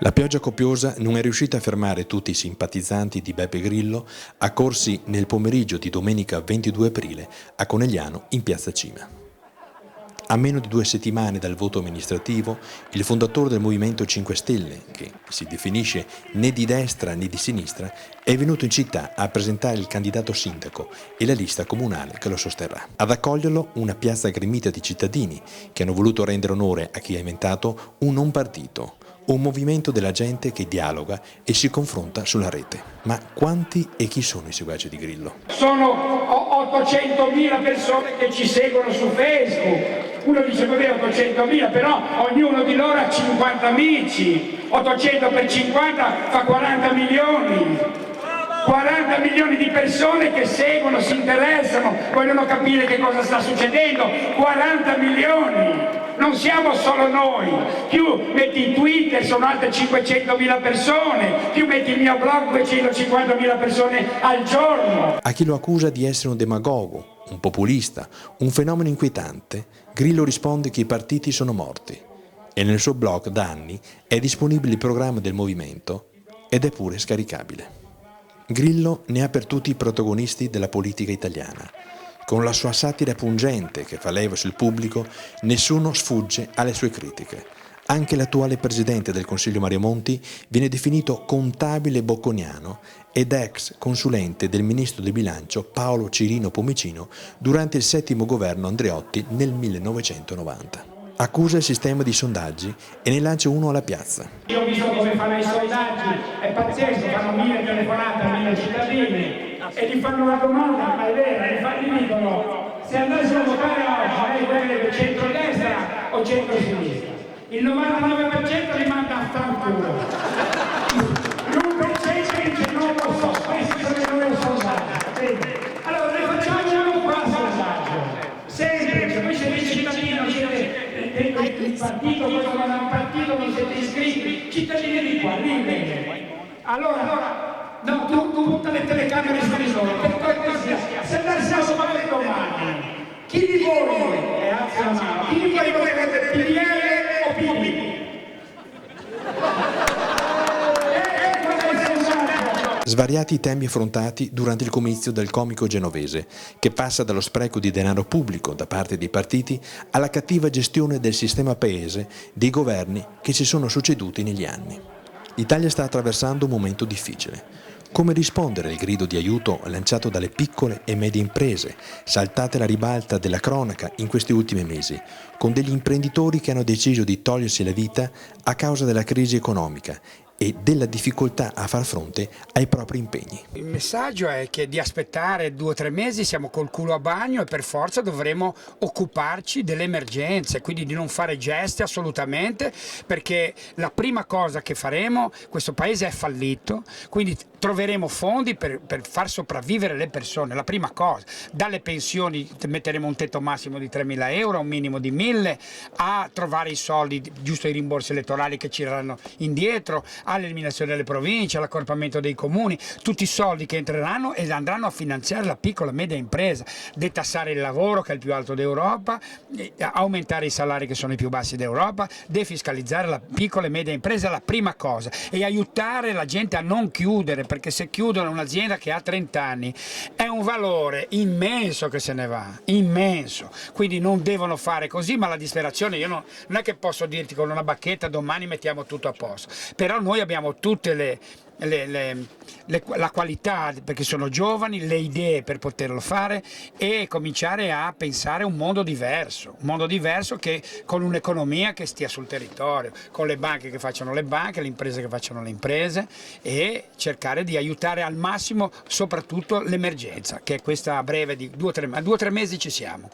La pioggia copiosa non è riuscita a fermare tutti i simpatizzanti di Beppe Grillo accorsi nel pomeriggio di domenica 22 aprile a Conegliano in piazza Cima. A meno di 2 settimane dal voto amministrativo, il fondatore del Movimento 5 Stelle, che si definisce né di destra né di sinistra, è venuto in città a presentare il candidato sindaco e la lista comunale che lo sosterrà. Ad accoglierlo una piazza gremita di cittadini che hanno voluto rendere onore a chi ha inventato un non partito, un movimento della gente che dialoga e si confronta sulla rete. Ma quanti e chi sono i seguaci di Grillo? Sono 800.000 persone che ci seguono su Facebook. Uno dice vabbè 800.000, però ognuno di loro ha 50 amici. 800 per 50 fa 40 milioni. 40 milioni di persone che seguono, si interessano, vogliono capire che cosa sta succedendo. 40 milioni! Non siamo solo noi, più metti in Twitter sono altre 500.000 persone, più metti il mio blog 250.000 persone al giorno. A chi lo accusa di essere un demagogo, un populista, un fenomeno inquietante, Grillo risponde che i partiti sono morti e nel suo blog da anni è disponibile il programma del movimento ed è pure scaricabile. Grillo ne ha per tutti i protagonisti della politica italiana. Con la sua satira pungente che fa leva sul pubblico, nessuno sfugge alle sue critiche. Anche l'attuale presidente del Consiglio Mario Monti viene definito contabile bocconiano ed ex consulente del ministro del bilancio Paolo Cirino Pomicino durante il 7° governo Andreotti nel 1990. Accusa il sistema di sondaggi e ne lancia uno alla piazza. Io ho visto come fanno i sondaggi, è pazzesco, fanno 1000 telefonate a 1000 cittadini e gli fanno una domanda, ma è vera, gli dicono se andassimo a votare oggi, lei vorrebbe centrodestra o centrosinistra? Il 99% li manda a fanculo. L'1% dice non lo so, questi sono i loro sondaggi. Allora ne facciamo uno qua sondaggio, semplice, poi siete cittadini, non siete dentro il partito, questo non è un partito, non siete iscritti, cittadini di qua, lì bene. Allora, no, tu butta le telecamere su di loro, per cortesia, se andassimo a fare domani, chi di voi, alza la mano, chi di voi vorrebbe PDL o PD? Svariati i temi affrontati durante il comizio del comico genovese, che passa dallo spreco di denaro pubblico da parte dei partiti alla cattiva gestione del sistema paese dei governi che si sono succeduti negli anni. L'Italia sta attraversando un momento difficile. Come rispondere al grido di aiuto lanciato dalle piccole e medie imprese, saltate alla ribalta della cronaca in questi ultimi mesi, con degli imprenditori che hanno deciso di togliersi la vita a causa della crisi economica e della difficoltà a far fronte ai propri impegni. Il messaggio è che di aspettare 2 o 3 mesi siamo col culo a bagno e per forza dovremo occuparci delle emergenze, quindi di non fare gesti assolutamente, perché la prima cosa che faremo, questo paese è fallito, quindi troveremo fondi per far sopravvivere le persone, la prima cosa, dalle pensioni metteremo un tetto massimo di 3.000 euro, un minimo di 1.000, a trovare i soldi, giusto i rimborsi elettorali che ci daranno indietro, all'eliminazione delle province, all'accorpamento dei comuni, tutti i soldi che entreranno e andranno a finanziare la piccola e media impresa, detassare il lavoro che è il più alto d'Europa, aumentare i salari che sono i più bassi d'Europa, defiscalizzare la piccola e media impresa, la prima cosa, e aiutare la gente a non chiudere, perché se chiudono un'azienda che ha 30 anni è un valore immenso che se ne va, immenso, quindi non devono fare così, ma la disperazione, io non è che posso dirti con una bacchetta domani mettiamo tutto a posto, però noi abbiamo tutte la qualità, perché sono giovani, le idee per poterlo fare e cominciare a pensare un mondo diverso che con un'economia che stia sul territorio, con le banche che facciano le banche, le imprese che facciano le imprese e cercare di aiutare al massimo soprattutto l'emergenza, che è questa breve di 2 o 3 mesi ci siamo.